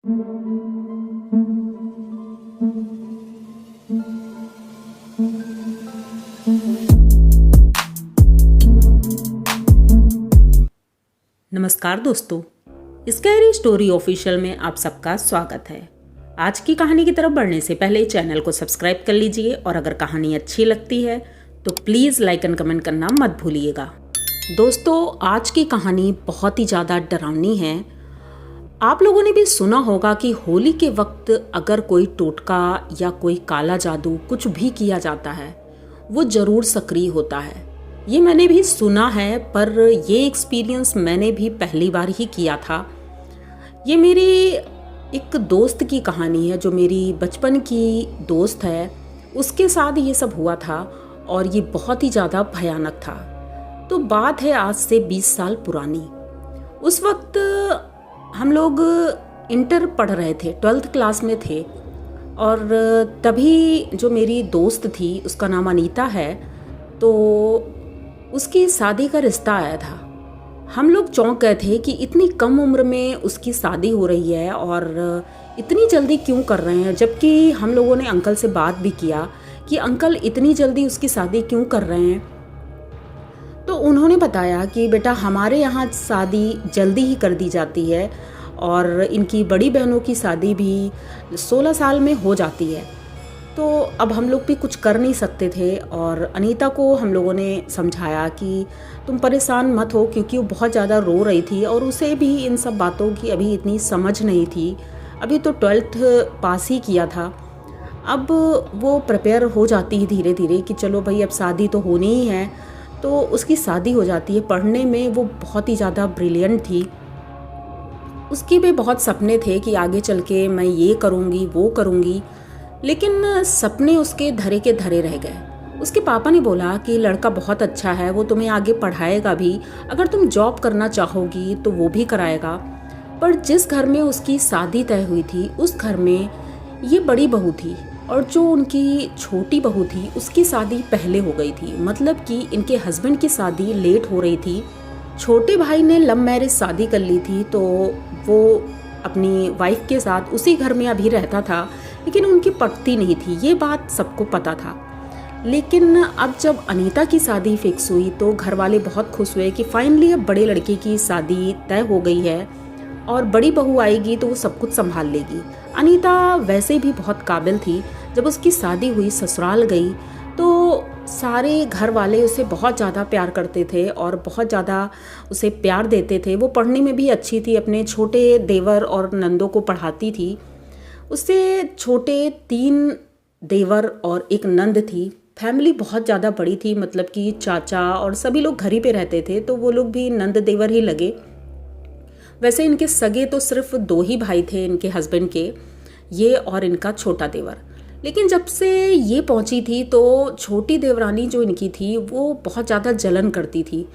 नमस्कार दोस्तों, scary story official में आप सबका स्वागत है। आज की कहानी की तरफ बढ़ने से पहले चैनल को सब्सक्राइब कर लीजिए और अगर कहानी अच्छी लगती है तो प्लीज़ लाइक एंड कमेंट करना मत भूलिएगा। दोस्तों, आज की कहानी बहुत ही ज़्यादा डरावनी है। आप लोगों ने भी सुना होगा कि होली के वक्त अगर कोई टोटका या कोई काला जादू कुछ भी किया जाता है वो ज़रूर सक्रिय होता है। ये मैंने भी सुना है, पर ये एक्सपीरियंस मैंने भी पहली बार ही किया था। ये मेरे एक दोस्त की कहानी है, जो मेरी बचपन की दोस्त है, उसके साथ ये सब हुआ था और ये बहुत ही ज़्यादा भयानक था। तो बात है आज से 20 साल पुरानी। उस वक्त हम लोग इंटर पढ़ रहे थे, 12th क्लास में थे और तभी जो मेरी दोस्त थी, उसका नाम अनीता है, तो उसकी शादी का रिश्ता आया था। हम लोग चौंक गए थे कि इतनी कम उम्र में उसकी शादी हो रही है और इतनी जल्दी क्यों कर रहे हैं, जबकि हम लोगों ने अंकल से बात भी किया कि अंकल इतनी जल्दी उसकी शादी क्यों कर रहे हैं। तो उन्होंने बताया कि बेटा, हमारे यहाँ शादी जल्दी ही कर दी जाती है और इनकी बड़ी बहनों की शादी भी 16 साल में हो जाती है। तो अब हम लोग भी कुछ कर नहीं सकते थे और अनीता को हम लोगों ने समझाया कि तुम परेशान मत हो, क्योंकि वो बहुत ज़्यादा रो रही थी और उसे भी इन सब बातों की अभी इतनी समझ नहीं थी। अभी तो 12th पास ही किया था। अब वो प्रिपेयर हो जाती है धीरे धीरे कि चलो भाई, अब शादी तो होनी ही है, तो उसकी शादी हो जाती है। पढ़ने में वो बहुत ही ज़्यादा ब्रिलियंट थी। उसके भी बहुत सपने थे कि आगे चल के मैं ये करूँगी वो करूँगी, लेकिन सपने उसके धरे के धरे रह गए। उसके पापा ने बोला कि लड़का बहुत अच्छा है, वो तुम्हें आगे पढ़ाएगा भी, अगर तुम जॉब करना चाहोगी तो वो भी कराएगा। पर जिस घर में उसकी शादी तय हुई थी, उस घर में ये बड़ी बहू थी और जो उनकी छोटी बहू थी उसकी शादी पहले हो गई थी। मतलब कि इनके हस्बैंड की शादी लेट हो रही थी। छोटे भाई ने लव मैरिज शादी कर ली थी, तो वो अपनी वाइफ के साथ उसी घर में अभी रहता था, लेकिन उनकी पटती नहीं थी। ये बात सबको पता था। लेकिन अब जब अनीता की शादी फिक्स हुई तो घर वाले बहुत खुश हुए कि फाइनली अब बड़े लड़के की शादी तय हो गई है और बड़ी बहू आएगी तो वो सब कुछ संभाल लेगी। अनीता वैसे भी बहुत काबिल थी। जब उसकी शादी हुई, ससुराल गई, तो सारे घर वाले उसे बहुत ज़्यादा प्यार करते थे और बहुत ज़्यादा उसे प्यार देते थे। वो पढ़ने में भी अच्छी थी, अपने छोटे देवर और नंदों को पढ़ाती थी। उससे छोटे 3 देवर और एक नंद थी। फैमिली बहुत ज़्यादा बड़ी थी, मतलब कि चाचा और सभी लोग घर ही पे रहते थे, तो वो लोग भी नंद देवर ही लगे। वैसे इनके सगे तो सिर्फ 2 ही भाई थे इनके हस्बैंड के, ये और इनका छोटा देवर। लेकिन जब से ये पहुंची थी तो छोटी देवरानी जो इनकी थी वो बहुत ज़्यादा जलन करती थी।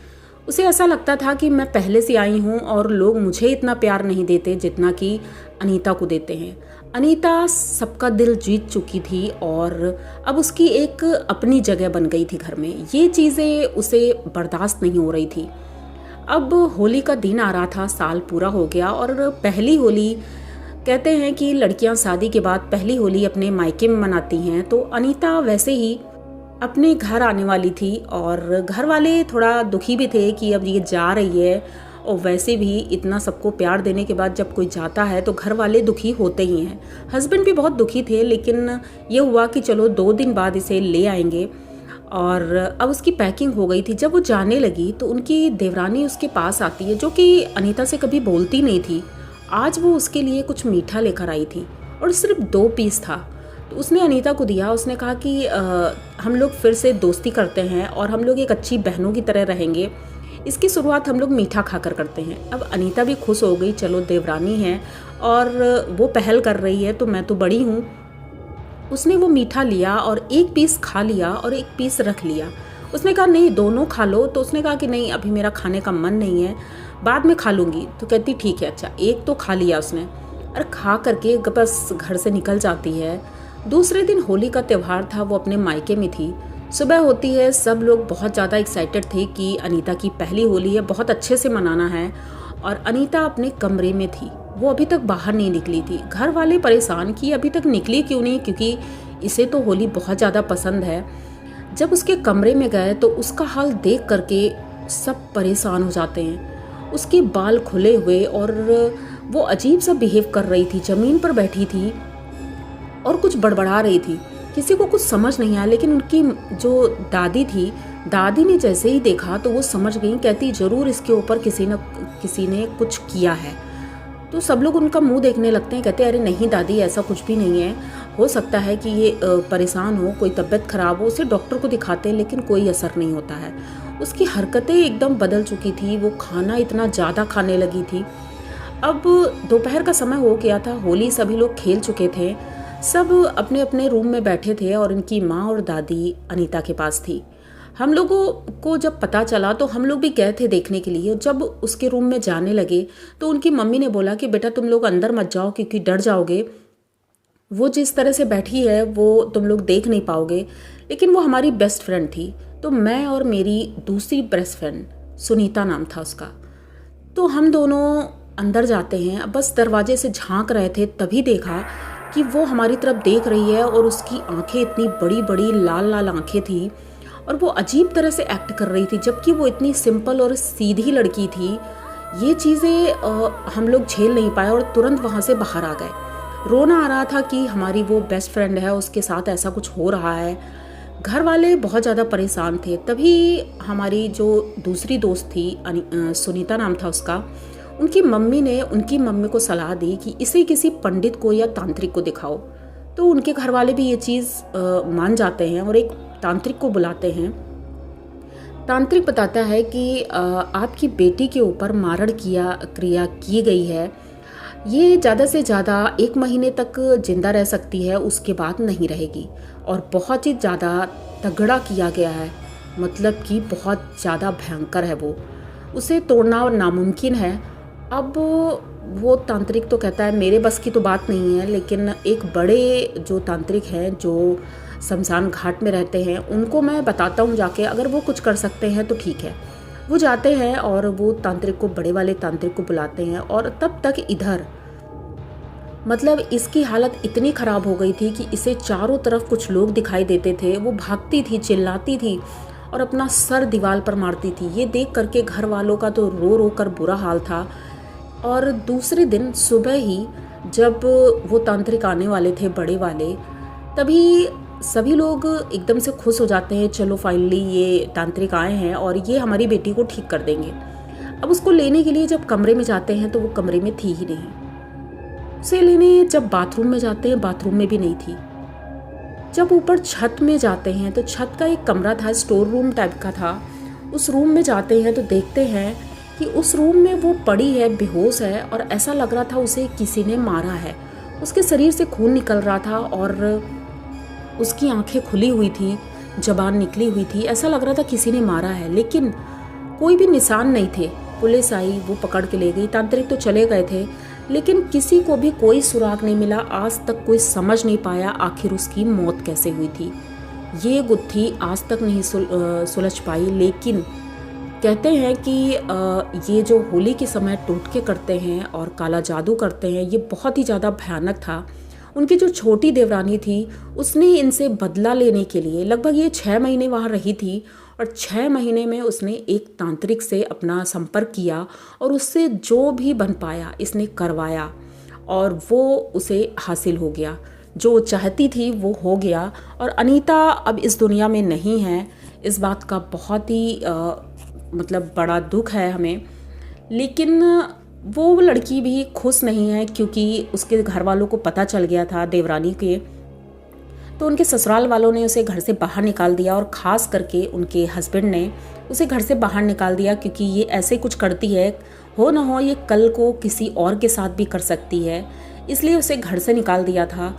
उसे ऐसा लगता था कि मैं पहले से आई हूँ और लोग मुझे इतना प्यार नहीं देते जितना कि अनीता को देते हैं। अनीता सबका दिल जीत चुकी थी और अब उसकी एक अपनी जगह बन गई थी घर में। ये चीज़ें उसे बर्दाश्त नहीं हो रही थी। अब होली का दिन आ रहा था, साल पूरा हो गया और पहली होली, कहते हैं कि लड़कियां शादी के बाद पहली होली अपने मायके में मनाती हैं, तो अनीता वैसे ही अपने घर आने वाली थी और घर वाले थोड़ा दुखी भी थे कि अब ये जा रही है। और वैसे भी इतना सबको प्यार देने के बाद जब कोई जाता है तो घर वाले दुखी होते ही हैं। हस्बैंड भी बहुत दुखी थे, लेकिन ये हुआ कि चलो 2 दिन बाद इसे ले आएंगे। और अब उसकी पैकिंग हो गई थी। जब वो जाने लगी तो उनकी देवरानी उसके पास आती है, जो कि अनीता से कभी बोलती नहीं थी। आज वो उसके लिए कुछ मीठा लेकर आई थी और सिर्फ 2 पीस था। तो उसने अनीता को दिया। उसने कहा कि हम लोग फिर से दोस्ती करते हैं और हम लोग एक अच्छी बहनों की तरह रहेंगे। इसकी शुरुआत हम लोग मीठा खाकर करते हैं। अब अनीता भी खुश हो गई, चलो देवरानी है और वो पहल कर रही है तो मैं तो बड़ी हूँ। उसने वो मीठा लिया और 1 पीस खा लिया और 1 पीस रख लिया। उसने कहा नहीं, दोनों खा लो। तो उसने कहा कि नहीं, अभी मेरा खाने का मन नहीं है, बाद में खा लूँगी। तो कहती ठीक है। अच्छा, 1 तो खा लिया उसने और खा करके बस घर से निकल जाती है। दूसरे दिन होली का त्यौहार था, वो अपने मायके में थी। सुबह होती है, सब लोग बहुत ज़्यादा एक्साइटेड थे कि अनीता की पहली होली है, बहुत अच्छे से मनाना है। और अनीता अपने कमरे में थी। वो अभी तक बाहर नहीं निकली थी। घर वाले परेशान कि अभी तक निकली क्यों नहीं, क्योंकि इसे तो होली बहुत ज़्यादा पसंद है। जब उसके कमरे में गए तो उसका हाल देख करके सब परेशान हो जाते हैं। उसके बाल खुले हुए और वो अजीब सा बिहेव कर रही थी, ज़मीन पर बैठी थी और कुछ बड़बड़ा रही थी। किसी को कुछ समझ नहीं आया, लेकिन उनकी जो दादी थी, दादी ने जैसे ही देखा तो वो समझ गई। कहती ज़रूर इसके ऊपर किसी ने कुछ किया है। तो सब लोग उनका मुंह देखने लगते हैं। कहते हैं अरे नहीं दादी, ऐसा कुछ भी नहीं है, हो सकता है कि ये परेशान हो, कोई तबीयत खराब हो। उसे डॉक्टर को दिखाते हैं लेकिन कोई असर नहीं होता है। उसकी हरकतें एकदम बदल चुकी थी, वो खाना इतना ज़्यादा खाने लगी थी। अब दोपहर का समय हो गया था, होली सभी लोग खेल चुके थे, सब अपने अपने रूम में बैठे थे और इनकी माँ और दादी अनीता के पास थी। हम लोगों को जब पता चला तो हम लोग भी गए थे देखने के लिए। जब उसके रूम में जाने लगे तो उनकी मम्मी ने बोला कि बेटा तुम लोग अंदर मत जाओ क्योंकि डर जाओगे, वो जिस तरह से बैठी है वो तुम लोग देख नहीं पाओगे। लेकिन वो हमारी बेस्ट फ्रेंड थी, तो मैं और मेरी दूसरी बेस्ट फ्रेंड, सुनीता नाम था उसका, तो हम दोनों अंदर जाते हैं। अब बस दरवाजे से झांक रहे थे, तभी देखा कि वो हमारी तरफ देख रही है और उसकी आंखें इतनी बड़ी बड़ी लाल लाल आंखें थी और वो अजीब तरह से एक्ट कर रही थी, जबकि वो इतनी सिंपल और सीधी लड़की थी। ये चीज़ें हम लोग झेल नहीं पाए और तुरंत वहाँ से बाहर आ गए। रोना आ रहा था कि हमारी वो बेस्ट फ्रेंड है, उसके साथ ऐसा कुछ हो रहा है। घर वाले बहुत ज़्यादा परेशान थे। तभी हमारी जो दूसरी दोस्त थी, सुनीता नाम था उसका, उनकी मम्मी को सलाह दी कि इसे किसी पंडित को या तांत्रिक को दिखाओ। तो उनके घर वाले भी ये चीज़ मान जाते हैं और एक तांत्रिक को बुलाते हैं। तांत्रिक बताता है कि आपकी बेटी के ऊपर मारण क्रिया की गई है, ये ज़्यादा से ज़्यादा 1 महीने तक जिंदा रह सकती है, उसके बाद नहीं रहेगी और बहुत ही ज़्यादा तगड़ा किया गया है, मतलब कि बहुत ज़्यादा भयंकर है वो, उसे तोड़ना नामुमकिन है। अब वो तांत्रिक तो कहता है मेरे बस की तो बात नहीं है, लेकिन एक बड़े जो तांत्रिक हैं जो शमशान घाट में रहते हैं उनको मैं बताता हूँ जाके, अगर वो कुछ कर सकते हैं तो ठीक है। वो जाते हैं और वो तांत्रिक को, बड़े वाले तांत्रिक को बुलाते हैं और तब तक इधर मतलब इसकी हालत इतनी ख़राब हो गई थी कि इसे चारों तरफ कुछ लोग दिखाई देते थे। वो भागती थी, चिल्लाती थी और अपना सर दीवार पर मारती थी। ये देख करके घर वालों का तो रो रो कर बुरा हाल था। और दूसरे दिन सुबह ही जब वो तांत्रिक आने वाले थे, बड़े वाले, तभी सभी लोग एकदम से खुश हो जाते हैं, चलो फाइनली ये तांत्रिक आए हैं और ये हमारी बेटी को ठीक कर देंगे। अब उसको लेने के लिए जब कमरे में जाते हैं तो वो कमरे में थी ही नहीं। उसे लेने जब बाथरूम में जाते हैं, बाथरूम में भी नहीं थी। जब ऊपर छत में जाते हैं तो छत का एक कमरा था, स्टोर रूम टाइप का था। उस रूम में जाते हैं तो देखते हैं कि उस रूम में वो पड़ी है, बेहोश है और ऐसा लग रहा था उसे किसी ने मारा है। उसके शरीर से खून निकल रहा था और उसकी आंखें खुली हुई थी, ज़बान निकली हुई थी, ऐसा लग रहा था किसी ने मारा है, लेकिन कोई भी निशान नहीं थे। पुलिस आई, वो पकड़ के ले गई। तांत्रिक तो चले गए थे, लेकिन किसी को भी कोई सुराग नहीं मिला। आज तक कोई समझ नहीं पाया आखिर उसकी मौत कैसे हुई थी। ये गुत्थी आज तक नहीं सुलझ पाई। लेकिन कहते हैं कि ये जो होली के समय टोटके करते हैं और काला जादू करते हैं, ये बहुत ही ज़्यादा भयानक था। उनकी जो छोटी देवरानी थी उसने इनसे बदला लेने के लिए लगभग ये 6 महीने वहाँ रही थी और 6 महीने में उसने एक तांत्रिक से अपना संपर्क किया और उससे जो भी बन पाया इसने करवाया और वो उसे हासिल हो गया। जो चाहती थी वो हो गया और अनीता अब इस दुनिया में नहीं है। इस बात का बहुत ही मतलब बड़ा दुख है हमें। लेकिन वो लड़की भी खुश नहीं है क्योंकि उसके घर वालों को पता चल गया था देवरानी के, तो उनके ससुराल वालों ने उसे घर से बाहर निकाल दिया और ख़ास करके उनके हस्बैंड ने उसे घर से बाहर निकाल दिया क्योंकि ये ऐसे कुछ करती है, हो ना हो ये कल को किसी और के साथ भी कर सकती है, इसलिए उसे घर से निकाल दिया था।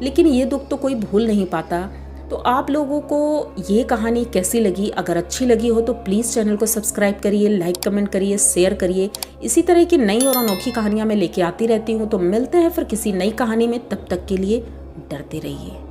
लेकिन ये दुख तो कोई भूल नहीं पाता। तो आप लोगों को ये कहानी कैसी लगी? अगर अच्छी लगी हो तो प्लीज़ चैनल को सब्सक्राइब करिए, लाइक कमेंट करिए, शेयर करिए। इसी तरह की नई और अनोखी कहानियाँ मैं लेके आती रहती हूँ। तो मिलते हैं फिर किसी नई कहानी में, तब तक के लिए डरते रहिए।